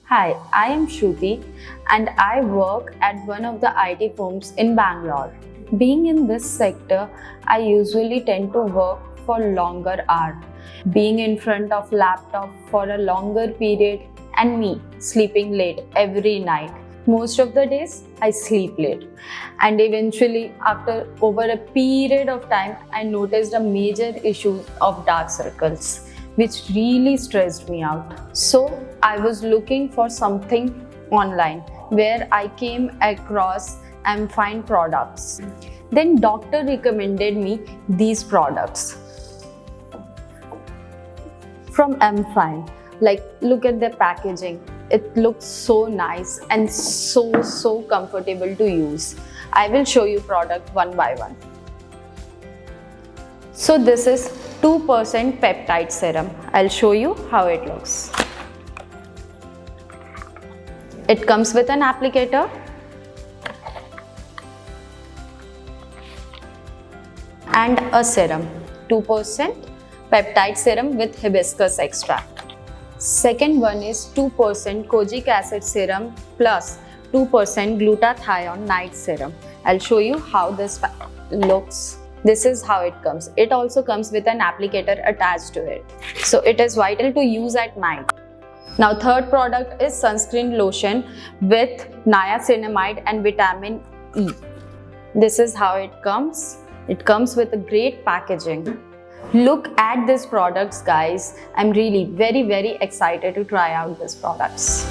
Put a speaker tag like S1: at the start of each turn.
S1: Hi, I am Shruti and I work at one of the IT firms in Bangalore. Being in this sector, I usually tend to work for longer hours, being in front of laptop for a longer period and me sleeping late every night. Most of the days I sleep late and eventually after over a period of time I noticed a major issue of dark circles which really stressed me out. So I was looking for something online where I came across MFIne products. Then doctor recommended me these products from MFIne. Like, look at the packaging. It looks so nice and so comfortable to use. I will show you product one by one. So this is 2% peptide serum. I'll show you how it looks. It comes with an applicator and a serum. 2% peptide serum with hibiscus extract. Second one is 2% kojic acid serum plus 2% glutathione night serum. I'll show you how this looks. This is how it comes. It also comes with an applicator attached to it. So it is vital to use at night. Now third product is sunscreen lotion with niacinamide and vitamin E. This is how it comes. It comes with a great packaging. Look at these products, guys. I'm really very excited to try out these products.